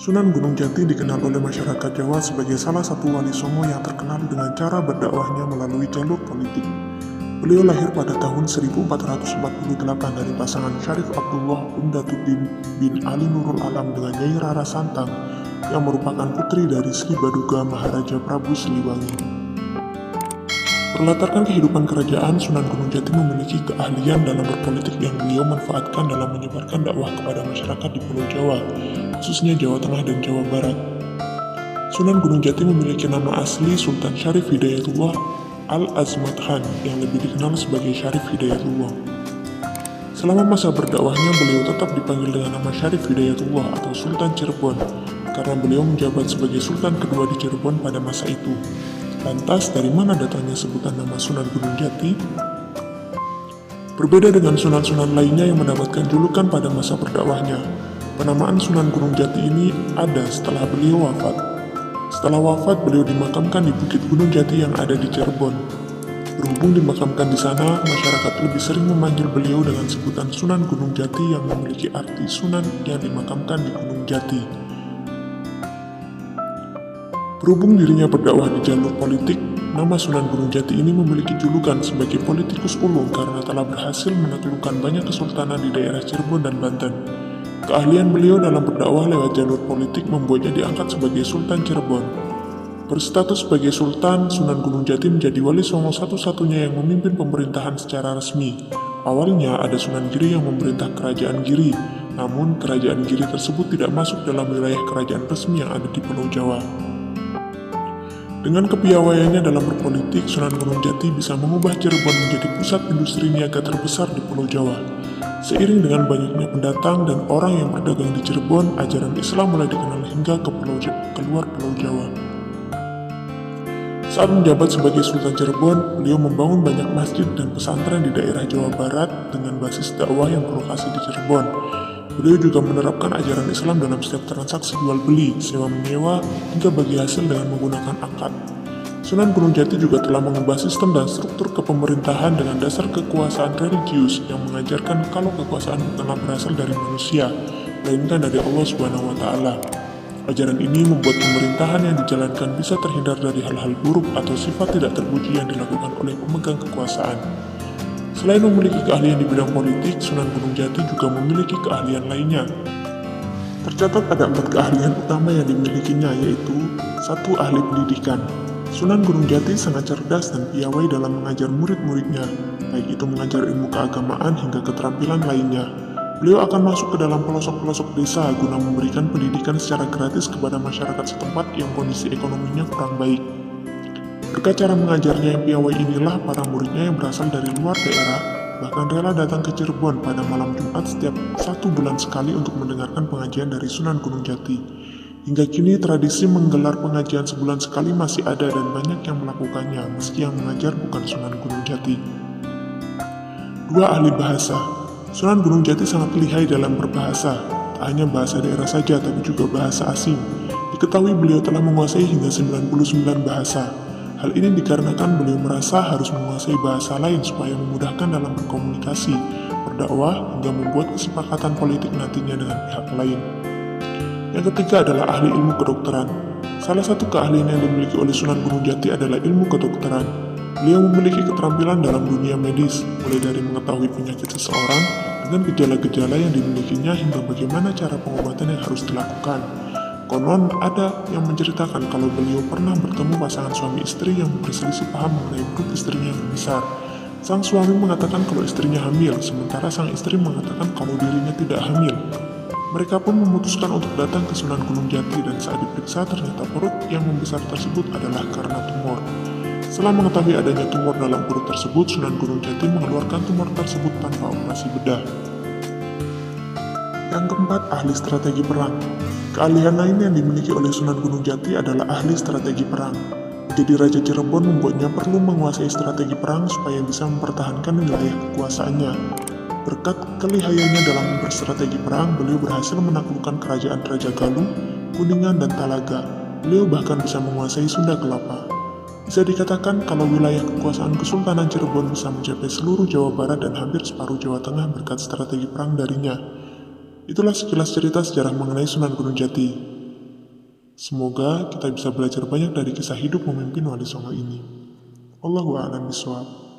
Sunan Gunung Jati dikenal oleh masyarakat Jawa sebagai salah satu wali songo yang terkenal dengan cara berdakwahnya melalui jalur politik. Beliau lahir pada tahun 1448 dari pasangan Syarif Abdullah Umdatuddin bin Ali Nurul Alam dengan Nyai Rara Santang yang merupakan putri dari Sri Baduga Maharaja Prabu Siliwangi. Berlatarkan kehidupan kerajaan, Sunan Gunung Jati memiliki keahlian dalam berpolitik yang beliau manfaatkan dalam menyebarkan dakwah kepada masyarakat di Pulau Jawa, khususnya Jawa Tengah dan Jawa Barat. Sunan Gunung Jati memiliki nama asli Sultan Syarif Hidayatullah Al-Azmat Khan yang lebih dikenal sebagai Syarif Hidayatullah. Selama masa berdakwahnya, beliau tetap dipanggil dengan nama Syarif Hidayatullah atau Sultan Cirebon karena beliau menjabat sebagai Sultan kedua di Cirebon pada masa itu. Lantas, dari mana datangnya sebutan nama Sunan Gunung Jati? Berbeda dengan sunan-sunan lainnya yang mendapatkan julukan pada masa berdakwahnya, penamaan Sunan Gunung Jati ini ada setelah beliau wafat. Setelah wafat, beliau dimakamkan di Bukit Gunung Jati yang ada di Cirebon. Berhubung dimakamkan di sana, masyarakat lebih sering memanggil beliau dengan sebutan Sunan Gunung Jati yang memiliki arti Sunan yang dimakamkan di Gunung Jati. Berhubung dirinya berdakwah di jalur politik, nama Sunan Gunung Jati ini memiliki julukan sebagai politikus ulung karena telah berhasil menaklukkan banyak kesultanan di daerah Cirebon dan Banten. Keahlian beliau dalam berdakwah lewat jalur politik membuatnya diangkat sebagai Sultan Cirebon. Berstatus sebagai Sultan, Sunan Gunung Jati menjadi wali songo satu-satunya yang memimpin pemerintahan secara resmi. Awalnya ada Sunan Giri yang memerintah kerajaan Giri, namun kerajaan Giri tersebut tidak masuk dalam wilayah kerajaan resmi yang ada di Pulau Jawa. Dengan kepiawaiannya dalam berpolitik, Sunan Gunung Jati bisa mengubah Cirebon menjadi pusat industri niaga terbesar di Pulau Jawa. Seiring dengan banyaknya pendatang dan orang yang berdagang di Cirebon, ajaran Islam mulai dikenal hingga ke keluar Pulau Jawa. Saat menjabat sebagai Sultan Cirebon, beliau membangun banyak masjid dan pesantren di daerah Jawa Barat dengan basis dakwah yang berlokasi di Cirebon. Beliau juga menerapkan ajaran Islam dalam setiap transaksi jual-beli, sewa-menyewa, hingga bagi hasil dengan menggunakan akad. Sunan Gunung Jati juga telah mengubah sistem dan struktur kepemerintahan dengan dasar kekuasaan religius yang mengajarkan kalau kekuasaan bukanlah berasal dari manusia, melainkan dari Allah SWT. Ajaran ini membuat pemerintahan yang dijalankan bisa terhindar dari hal-hal buruk atau sifat tidak terpuji yang dilakukan oleh pemegang kekuasaan. Selain memiliki keahlian di bidang politik, Sunan Gunung Jati juga memiliki keahlian lainnya. Tercatat ada 4 keahlian utama yang dimilikinya, yaitu 1. Ahli pendidikan. Sunan Gunung Jati sangat cerdas dan piawai dalam mengajar murid-muridnya, baik itu mengajar ilmu keagamaan hingga keterampilan lainnya. Beliau akan masuk ke dalam pelosok-pelosok desa guna memberikan pendidikan secara gratis kepada masyarakat setempat yang kondisi ekonominya kurang baik. Berkat cara mengajarnya yang piawai inilah para muridnya yang berasal dari luar daerah bahkan rela datang ke Cirebon pada malam Jumat setiap 1 bulan sekali untuk mendengarkan pengajian dari Sunan Gunung Jati. Hingga kini tradisi menggelar pengajian sebulan sekali masih ada dan banyak yang melakukannya meski yang mengajar bukan Sunan Gunung Jati. 2. Ahli bahasa. Sunan Gunung Jati sangat lihai dalam berbahasa, tak hanya bahasa daerah saja tapi juga bahasa asing. Diketahui beliau telah menguasai hingga 99 bahasa. Hal ini dikarenakan beliau merasa harus menguasai bahasa lain supaya memudahkan dalam berkomunikasi, berdakwah, hingga membuat kesepakatan politik nantinya dengan pihak lain. Yang ketiga adalah ahli ilmu kedokteran. Salah satu keahlian yang dimiliki oleh Sunan Gunung Jati adalah ilmu kedokteran. Beliau memiliki keterampilan dalam dunia medis, mulai dari mengetahui penyakit seseorang dengan gejala-gejala yang dimilikinya hingga bagaimana cara pengobatan yang harus dilakukan. Konon ada yang menceritakan kalau beliau pernah bertemu pasangan suami istri yang berselisih paham mengenai perut istrinya yang besar. Sang suami mengatakan kalau istrinya hamil, sementara sang istri mengatakan kalau dirinya tidak hamil. Mereka pun memutuskan untuk datang ke Sunan Gunung Jati dan saat diperiksa ternyata perut yang membesar tersebut adalah karena tumor. Setelah mengetahui adanya tumor dalam perut tersebut, Sunan Gunung Jati mengeluarkan tumor tersebut tanpa operasi bedah. Yang keempat, ahli strategi perang. Keahlian lain yang dimiliki oleh Sunan Gunung Jati adalah ahli strategi perang. Menjadi Raja Cirebon membuatnya perlu menguasai strategi perang supaya bisa mempertahankan wilayah kekuasaannya. Berkat kelihayannya dalam berstrategi perang, beliau berhasil menaklukkan kerajaan Raja Galuh, Kuningan, dan Talaga. Beliau bahkan bisa menguasai Sunda Kelapa. Bisa dikatakan kalau wilayah kekuasaan Kesultanan Cirebon bisa mencapai seluruh Jawa Barat dan hampir separuh Jawa Tengah berkat strategi perang darinya. Itulah sekilas cerita sejarah mengenai Sunan Gunung Jati. Semoga kita bisa belajar banyak dari kisah hidup pemimpin Wali Songo ini. Wallahu a'lam bishawab.